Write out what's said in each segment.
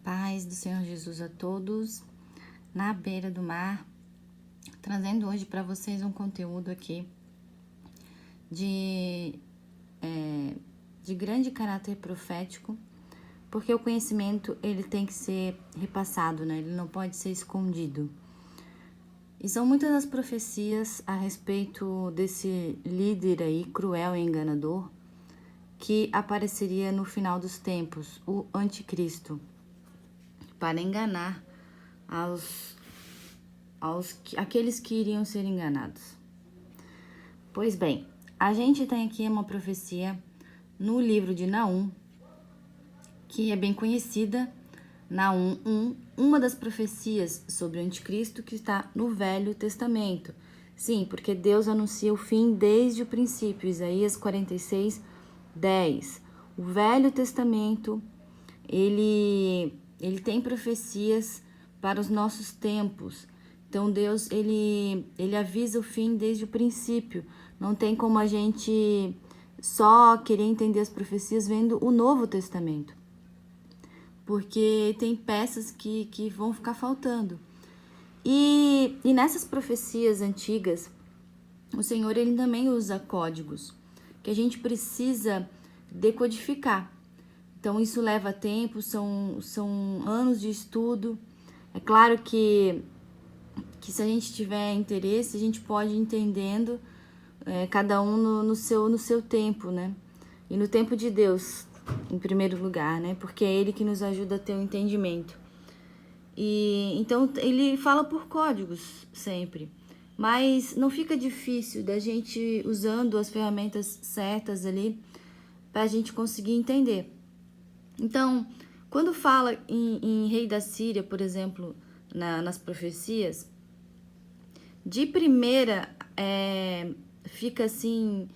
paz do Senhor Jesus a todos, na beira do mar, trazendo hoje para vocês um conteúdo aqui de grande caráter profético, porque o conhecimento ele tem que ser repassado, né? Ele não pode ser escondido. E são muitas as profecias a respeito desse líder aí, cruel e enganador, que apareceria no final dos tempos, o anticristo, para enganar aqueles que iriam ser enganados. Pois bem, a gente tem aqui uma profecia no livro de Naum, que é bem conhecida, Naum 1, uma das profecias sobre o anticristo que está no Velho Testamento. Sim, porque Deus anuncia o fim desde o princípio, Isaías 46, 10. O Velho Testamento, ele tem profecias para os nossos tempos. Então Deus, ele avisa o fim desde o princípio. Não tem como a gente só querer entender as profecias vendo o Novo Testamento, porque tem peças que vão ficar faltando. E nessas profecias antigas, o Senhor ele também usa códigos que a gente precisa decodificar. Então isso leva tempo, são anos de estudo. É claro que se a gente tiver interesse, a gente pode ir entendendo cada um no seu tempo, né? E no tempo de Deus, em primeiro lugar, né? Porque é Ele que nos ajuda a ter um entendimento. E então Ele fala por códigos sempre. Mas não fica difícil da gente usando as ferramentas certas ali para a gente conseguir entender. Então, quando fala em rei da Síria, por exemplo, nas profecias, de primeira fica assim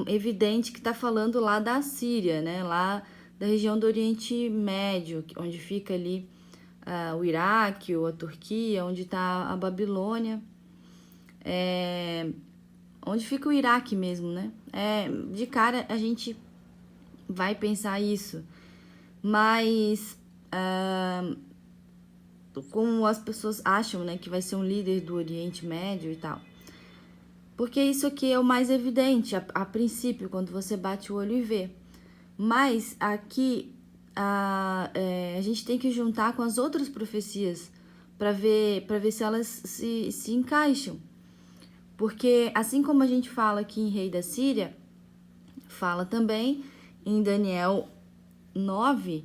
evidente que está falando lá da Síria, né? Lá da região do Oriente Médio, onde fica ali o Iraque ou a Turquia, onde está a Babilônia, onde fica o Iraque mesmo, né? De cara a gente vai pensar isso, mas como as pessoas acham, né, que vai ser um líder do Oriente Médio e tal. Porque isso aqui é o mais evidente a princípio, quando você bate o olho e vê. Mas aqui a gente tem que juntar com as outras profecias para ver se elas se encaixam. Porque assim como a gente fala aqui em rei da Síria, fala também em Daniel 9,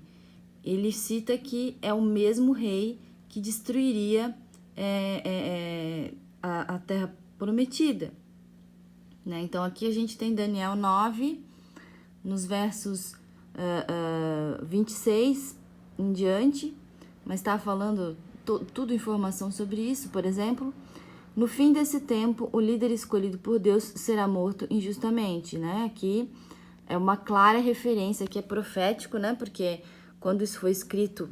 ele cita que é o mesmo rei que destruiria a terra prometida. Né? Então aqui a gente tem Daniel 9, nos versos 26 em diante, mas está falando tudo informação sobre isso. Por exemplo, no fim desse tempo, o líder escolhido por Deus será morto injustamente. Né? Aqui é uma clara referência que é profético, né? Porque quando isso foi escrito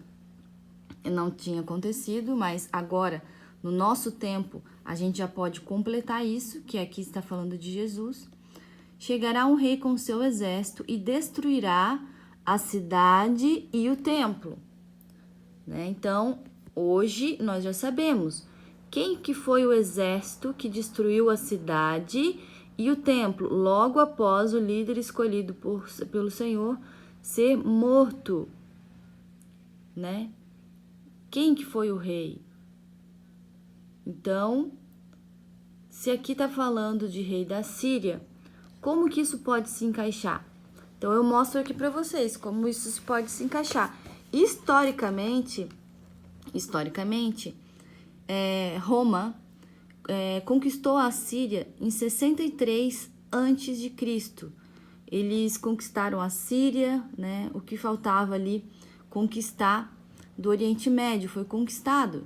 não tinha acontecido, mas agora, no nosso tempo, a gente já pode completar isso, que aqui está falando de Jesus. Chegará um rei com seu exército e destruirá a cidade e o templo. Né? Então, hoje nós já sabemos quem que foi o exército que destruiu a cidade e o templo, logo após o líder escolhido pelo Senhor ser morto. Né? Quem que foi o rei? Então, se aqui está falando de rei da Síria, como que isso pode se encaixar? Então, eu mostro aqui para vocês como isso pode se encaixar. Historicamente, Roma conquistou a Síria em 63 a.C. Eles conquistaram a Síria, né? O que faltava ali conquistar do Oriente Médio foi conquistado,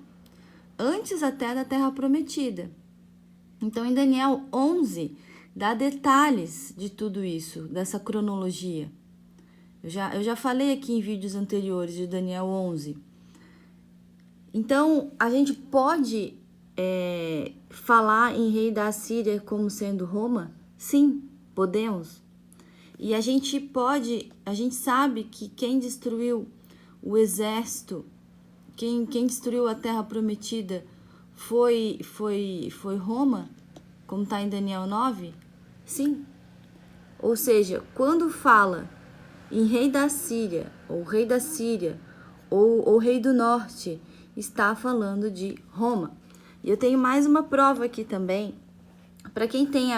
antes até da Terra Prometida. Então, em Daniel 11, dá detalhes de tudo isso, dessa cronologia. Eu já falei aqui em vídeos anteriores de Daniel 11. Então, a gente pode falar em rei da Síria como sendo Roma? Sim, podemos. E a gente sabe que quem destruiu o exército quem destruiu a terra prometida foi Roma, como está em Daniel 9? Sim. Ou seja, quando fala em rei da Síria, ou rei da Síria, ou rei do norte, está falando de Roma. E eu tenho mais uma prova aqui também. Para quem tem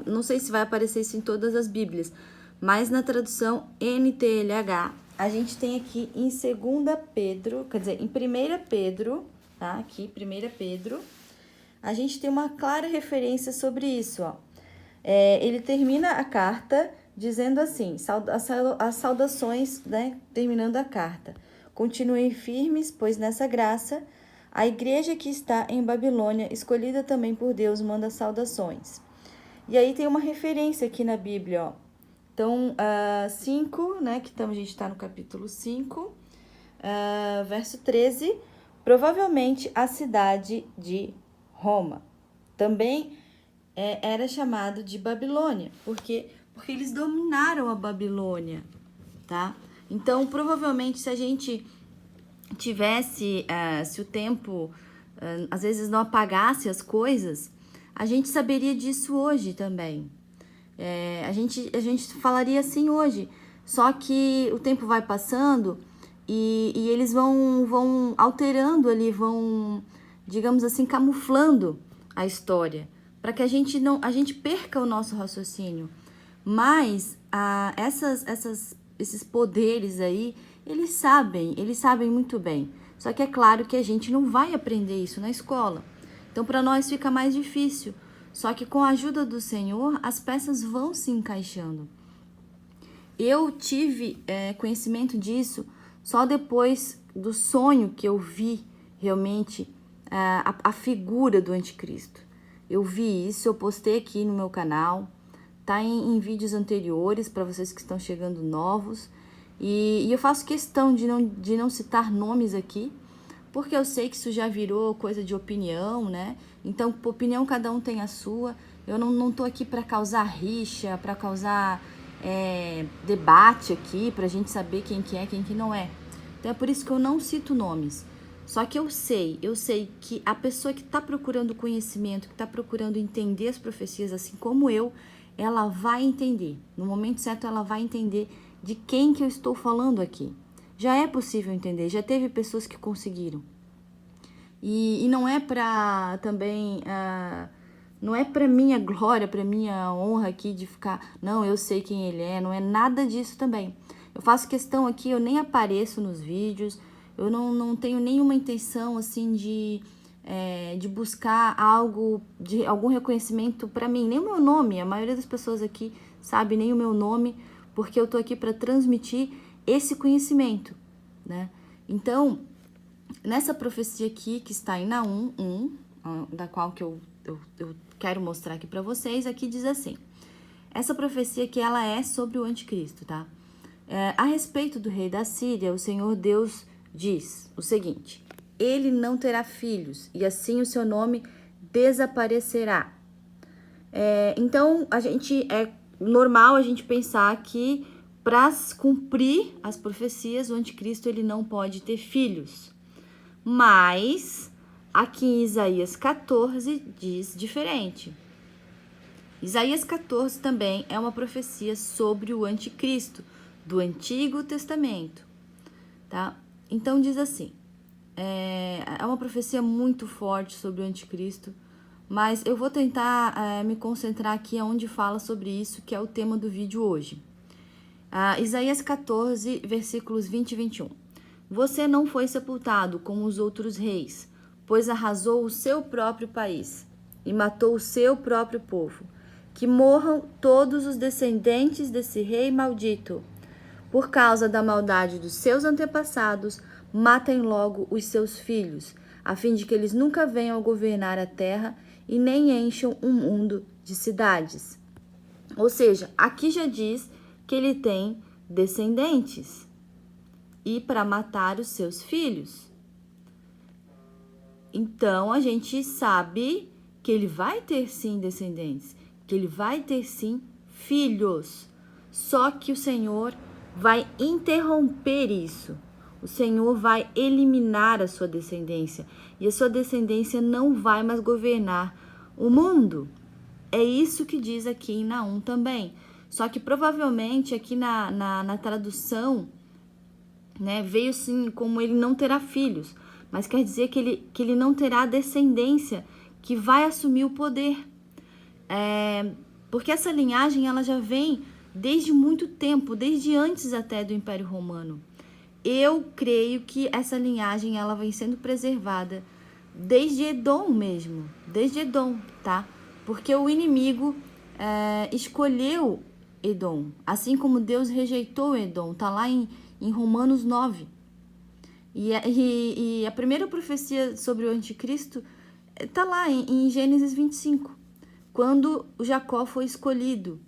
não sei se vai aparecer isso em todas as Bíblias, mas na tradução NTLH, a gente tem aqui em 2 Pedro, quer dizer, em 1 Pedro, tá? Aqui, 1 Pedro, a gente tem uma clara referência sobre isso, ó. Ele termina a carta dizendo assim, as saudações, né? Terminando a carta. Continuem firmes, pois nessa graça, a igreja que está em Babilônia, escolhida também por Deus, manda saudações. E aí tem uma referência aqui na Bíblia, ó. Então, 5, né, que a gente está no capítulo 5, verso 13, provavelmente a cidade de Roma. Também era chamado de Babilônia, porque eles dominaram a Babilônia, tá? Então, provavelmente, se a gente tivesse, se o tempo, às vezes, não apagasse as coisas, a gente saberia disso hoje também. A gente falaria assim hoje, só que o tempo vai passando e eles vão alterando ali, vão, digamos assim, camuflando a história, para que a gente perca o nosso raciocínio. Mas esses poderes aí, eles sabem muito bem. Só que é claro que a gente não vai aprender isso na escola. Então, para nós fica mais difícil. Só que com a ajuda do Senhor, as peças vão se encaixando. Eu tive conhecimento disso só depois do sonho que eu vi realmente a figura do anticristo. Eu vi isso, eu postei aqui no meu canal, tá em vídeos anteriores para vocês que estão chegando novos. E eu faço questão de não citar nomes aqui, porque eu sei que isso já virou coisa de opinião, né? Então, por opinião, cada um tem a sua. Eu não tô aqui para causar rixa, para causar debate aqui, pra gente saber quem que é, quem que não é. Então, é por isso que eu não cito nomes. Só que eu sei que a pessoa que está procurando conhecimento, que está procurando entender as profecias, assim como eu, ela vai entender. No momento certo, ela vai entender de quem que eu estou falando aqui. Já é possível entender, já teve pessoas que conseguiram. E não é para também, não é para minha glória, para minha honra aqui de ficar, não, eu sei quem ele é, não é nada disso também. Eu faço questão aqui, eu nem apareço nos vídeos, eu não tenho nenhuma intenção assim de buscar algo, de algum reconhecimento para mim, nem o meu nome, a maioria das pessoas aqui sabe nem o meu nome, porque eu tô aqui para transmitir esse conhecimento, né? Então, nessa profecia aqui, que está em Naum 1, da qual que eu quero mostrar aqui para vocês, aqui diz assim, essa profecia que ela é sobre o anticristo, tá? A respeito do rei da Síria, o Senhor Deus diz o seguinte, ele não terá filhos, e assim o seu nome desaparecerá. Então, é normal a gente pensar que para cumprir as profecias, o anticristo ele não pode ter filhos. Mas aqui em Isaías 14 diz diferente. Isaías 14 também é uma profecia sobre o anticristo do Antigo Testamento, tá? Então diz assim, é uma profecia muito forte sobre o anticristo, mas eu vou tentar me concentrar aqui onde fala sobre isso, que é o tema do vídeo hoje. Isaías 14, versículos 20 e 21. Você não foi sepultado como os outros reis, pois arrasou o seu próprio país e matou o seu próprio povo. Que morram todos os descendentes desse rei maldito. Por causa da maldade dos seus antepassados, matem logo os seus filhos, a fim de que eles nunca venham a governar a terra e nem encham um mundo de cidades. Ou seja, aqui já diz que ele tem descendentes e para matar os seus filhos. Então, a gente sabe que ele vai ter sim descendentes, que ele vai ter sim filhos. Só que o Senhor vai interromper isso. o Senhor vai eliminar a sua descendência e a sua descendência não vai mais governar o mundo. É isso que diz aqui em Naum também. Só que provavelmente aqui na tradução, né, veio assim como ele não terá filhos, mas quer dizer que ele não terá descendência que vai assumir o poder. Porque essa linhagem ela já vem desde muito tempo, desde antes até do Império Romano. Eu creio que essa linhagem ela vem sendo preservada desde Edom mesmo, desde Edom, tá? Porque o inimigo escolheu Edom, assim como Deus rejeitou Edom, tá lá em Romanos 9. E a primeira profecia sobre o anticristo tá lá em Gênesis 25, quando Jacó foi escolhido.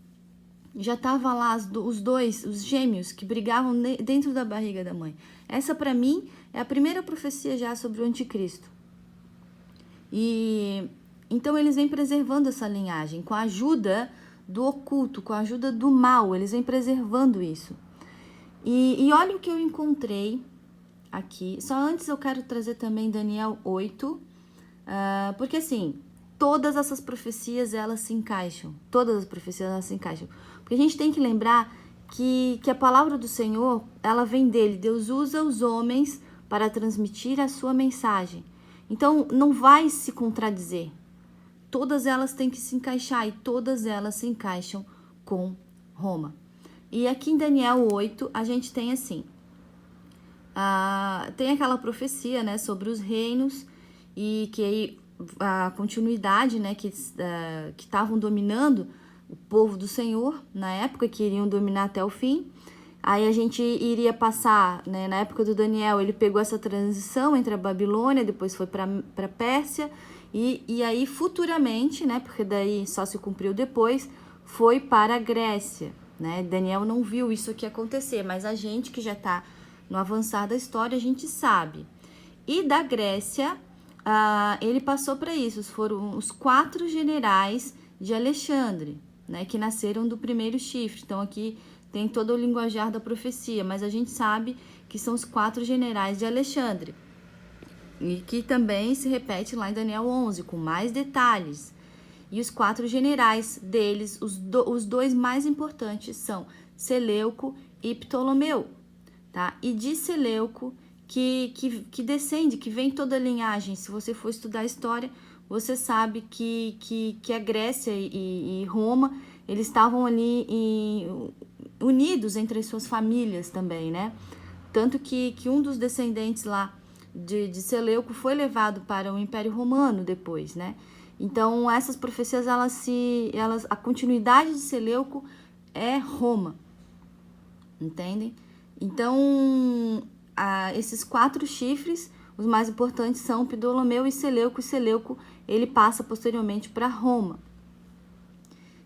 Já estava lá os dois, os gêmeos, que brigavam dentro da barriga da mãe. Essa, para mim, é a primeira profecia já sobre o anticristo. E então eles vêm preservando essa linhagem, com a ajuda do oculto, com a ajuda do mal, eles vêm preservando isso. E olha o que eu encontrei aqui. Só antes eu quero trazer também Daniel 8, porque assim, todas essas profecias elas se encaixam. Todas as profecias elas se encaixam. Porque a gente tem que lembrar que a palavra do Senhor, ela vem dele. Deus usa os homens para transmitir a sua mensagem. Então, não vai se contradizer. Todas elas têm que se encaixar e todas elas se encaixam com Roma. E aqui em Daniel 8, a gente tem assim, tem aquela profecia, né, sobre os reinos e que aí a continuidade, né, que estavam dominando o povo do Senhor na época, que iriam dominar até o fim. Aí a gente iria passar, né, na época do Daniel, ele pegou essa transição entre a Babilônia, depois foi para Pérsia, e aí futuramente, né, porque daí só se cumpriu depois, foi para a Grécia, né? Daniel não viu isso aqui acontecer, mas a gente que já está no avançar da história, a gente sabe. E da Grécia, ele passou para isso, foram os 4 generais de Alexandre, né, que nasceram do primeiro chifre. Então aqui tem todo o linguajar da profecia, mas a gente sabe que são os 4 generais de Alexandre, e que também se repete lá em Daniel 11, com mais detalhes. E os 4 generais deles, os 2 mais importantes são Seleuco e Ptolomeu, tá? E de Seleuco, que descende, que vem toda a linhagem. Se você for estudar a história, você sabe que a Grécia e Roma, eles estavam ali unidos entre as suas famílias também, né? Tanto que um dos descendentes lá de Seleuco foi levado para o Império Romano depois, né? Então, essas profecias, a continuidade de Seleuco é Roma, entendem? Então, esses 4 chifres, os mais importantes são Ptolomeu e Seleuco. Ele passa posteriormente para Roma.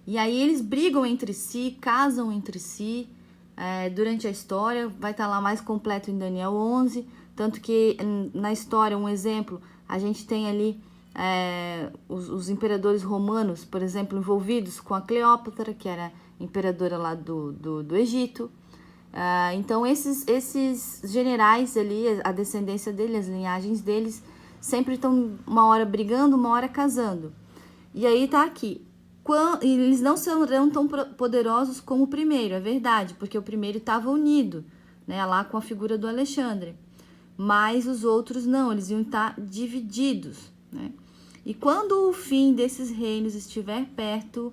E aí eles brigam entre si, casam entre si durante a história. Vai estar lá mais completo em Daniel 11. Tanto que na história, um exemplo, a gente tem ali os imperadores romanos, por exemplo, envolvidos com a Cleópatra, que era imperadora lá do Egito. Então, esses generais ali, a descendência deles, as linhagens deles, sempre estão uma hora brigando, uma hora casando. E aí tá aqui. Eles não serão tão poderosos como o primeiro, é verdade, porque o primeiro estava unido, né, lá com a figura do Alexandre. Mas os outros não, eles iam estar divididos, né? E quando o fim desses reinos estiver perto,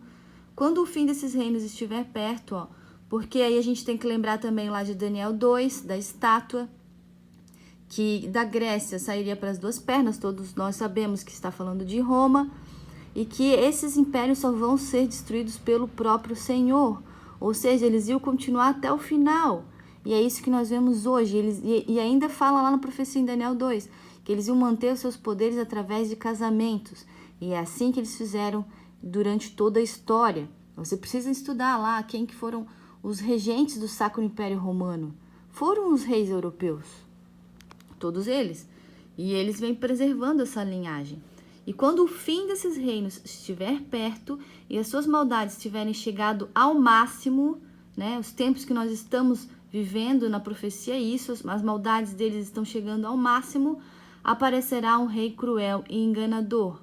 ó, porque aí a gente tem que lembrar também lá de Daniel 2, da estátua, que da Grécia sairia para as 2 pernas, todos nós sabemos que está falando de Roma, e que esses impérios só vão ser destruídos pelo próprio Senhor, ou seja, eles iam continuar até o final, e é isso que nós vemos hoje. E ainda fala lá na profecia em Daniel 2, que eles iam manter os seus poderes através de casamentos, e é assim que eles fizeram durante toda a história. Você precisa estudar lá quem que foram os regentes do Sacro Império Romano. Foram os reis europeus, todos eles, e eles vêm preservando essa linhagem. E quando o fim desses reinos estiver perto e as suas maldades tiverem chegado ao máximo, né, os tempos que nós estamos vivendo na profecia isso, as maldades deles estão chegando ao máximo, aparecerá um rei cruel e enganador.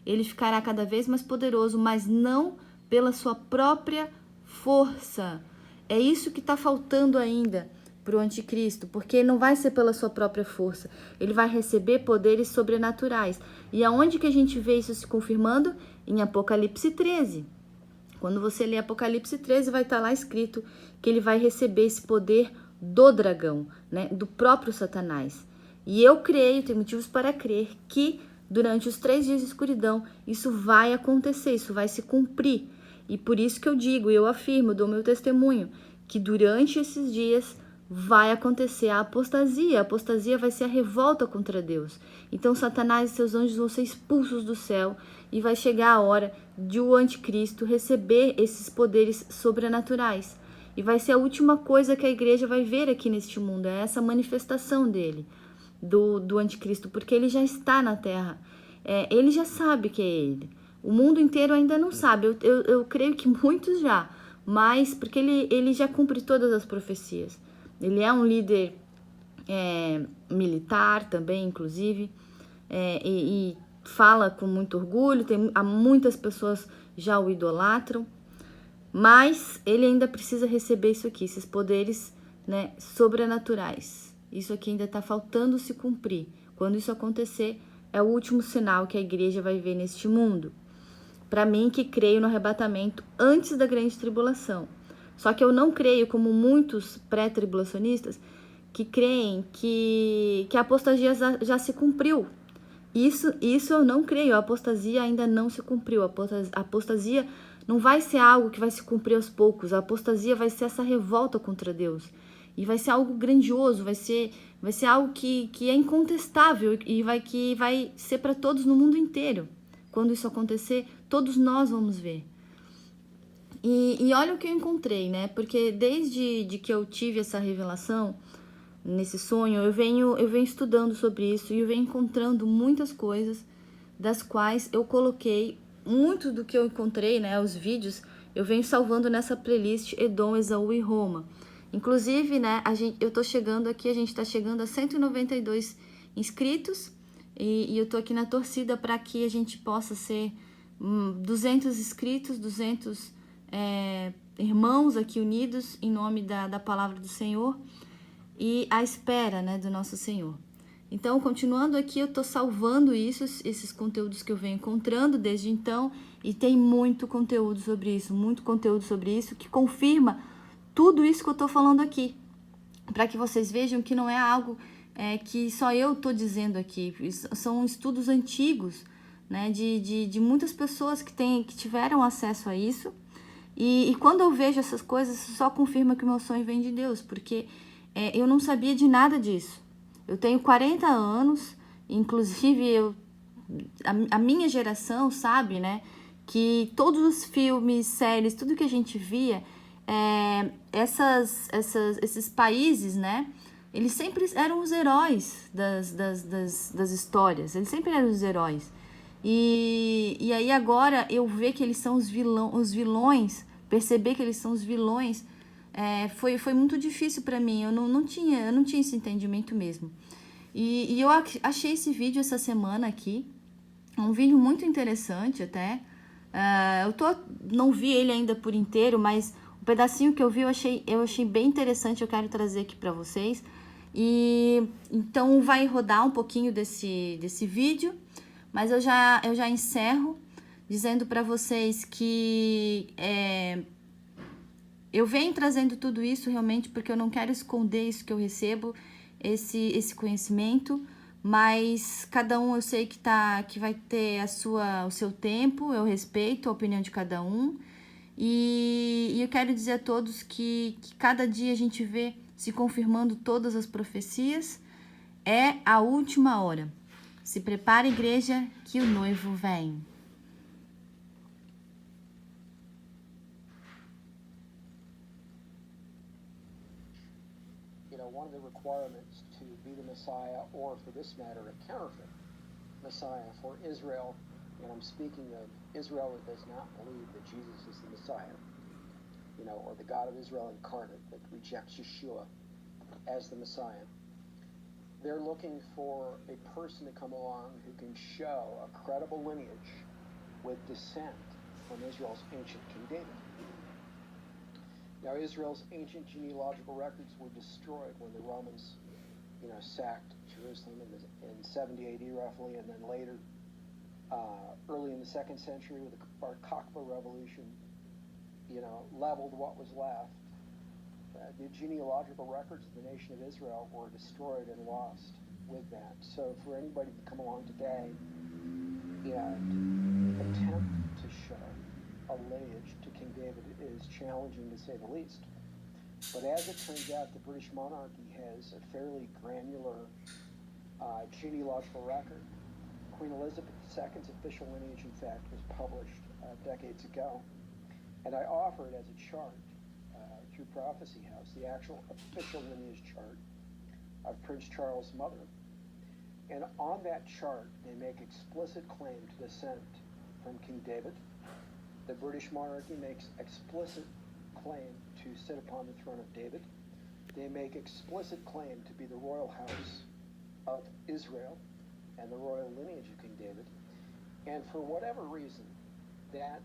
Ele ficará cada vez mais poderoso, mas não pela sua própria força. É isso que está faltando ainda para o anticristo, porque não vai ser pela sua própria força. Ele vai receber poderes sobrenaturais. E aonde que a gente vê isso se confirmando? Em Apocalipse 13. Quando você lê Apocalipse 13, vai estar lá escrito que ele vai receber esse poder do dragão, né? Do próprio Satanás. E eu creio, tenho motivos para crer, que durante os 3 dias de escuridão, isso vai acontecer, isso vai se cumprir. E por isso que eu digo, eu afirmo, dou meu testemunho, que durante esses dias vai acontecer a apostasia. A apostasia vai ser a revolta contra Deus. Então Satanás e seus anjos vão ser expulsos do céu e vai chegar a hora de o anticristo receber esses poderes sobrenaturais. E vai ser a última coisa que a igreja vai ver aqui neste mundo, é essa manifestação dele, do anticristo, porque ele já está na terra. Ele já sabe que é ele. O mundo inteiro ainda não sabe. Eu creio que muitos já, mas porque ele já cumpre todas as profecias. Ele é um líder militar também, inclusive, e fala com muito orgulho. Há muitas pessoas já o idolatram, mas ele ainda precisa receber isso aqui, esses poderes, né, sobrenaturais. Isso aqui ainda está faltando se cumprir. Quando isso acontecer, é o último sinal que a igreja vai ver neste mundo. Para mim, que creio no arrebatamento antes da grande tribulação. Só que eu não creio, como muitos pré-tribulacionistas, que creem que a apostasia já se cumpriu. Isso eu não creio. A apostasia ainda não se cumpriu. A apostasia não vai ser algo que vai se cumprir aos poucos. A apostasia vai ser essa revolta contra Deus. E vai ser algo grandioso, vai ser algo que é incontestável e que vai ser para todos no mundo inteiro. Quando isso acontecer, todos nós vamos ver. E olha o que eu encontrei, né? Porque desde que eu tive essa revelação, nesse sonho, eu venho estudando sobre isso e eu venho encontrando muitas coisas das quais eu coloquei, muito do que eu encontrei, né? Os vídeos, eu venho salvando nessa playlist Edom, Esaú e Roma. Inclusive, né, eu tô chegando aqui, a gente tá chegando a 192 inscritos e eu tô aqui na torcida para que a gente possa ser 200 inscritos, 200 irmãos aqui unidos em nome da palavra do Senhor e à espera, né, do nosso Senhor. Então, continuando aqui, eu tô salvando esses conteúdos que eu venho encontrando desde então, e tem muito conteúdo sobre isso que confirma tudo isso que eu tô falando aqui, para que vocês vejam que não é algo que só eu tô dizendo aqui, são estudos antigos, né, de muitas pessoas que tiveram acesso a isso, e quando eu vejo essas coisas, só confirma que o meu sonho vem de Deus, porque eu não sabia de nada disso. Eu tenho 40 anos, inclusive a minha geração sabe, né, que todos os filmes, séries, tudo que a gente via, esses países, né, eles sempre eram os heróis das histórias, eles sempre eram os heróis. E aí agora eu ver que eles são os vilões, perceber que eles são os vilões, foi muito difícil para mim. Eu não tinha esse entendimento mesmo. E eu achei esse vídeo essa semana aqui, um vídeo muito interessante até. Não vi ele ainda por inteiro, mas o pedacinho que eu vi eu achei bem interessante, eu quero trazer aqui para vocês. E então vai rodar um pouquinho desse vídeo, mas eu já encerro dizendo para vocês que eu venho trazendo tudo isso realmente porque eu não quero esconder isso que eu recebo, esse conhecimento, mas cada um eu sei que vai ter o seu tempo, eu respeito a opinião de cada um, e eu quero dizer a todos que cada dia a gente vê se confirmando todas as profecias, é a última hora. Se prepara, igreja, que o noivo vem. One of the requirements to be the Messiah, or for this matter, a counterfeit Messiah for Israel, and I'm speaking of Israel that does not believe that Jesus is the Messiah, or the God of Israel incarnate that rejects Yeshua as the Messiah. They're looking for a person to come along who can show a credible lineage with descent from Israel's ancient King David. Now, Israel's ancient genealogical records were destroyed when the Romans, sacked Jerusalem in 70 AD roughly, and then later, early in the 2nd century with the Bar Kokhba revolution, leveled what was left. The genealogical records of the nation of Israel were destroyed and lost with that. So for anybody to come along today and attempt to show a lineage to King David is challenging, to say the least. But as it turns out, the British monarchy has a fairly granular genealogical record. Queen Elizabeth II's official lineage, in fact, was published decades ago. And I offer it as a chart through Prophecy House, the actual official lineage chart of Prince Charles' mother. And on that chart, they make explicit claim to descent from King David. The British monarchy makes explicit claim to sit upon the throne of David. They make explicit claim to be the royal house of Israel and the royal lineage of King David. And for whatever reason, that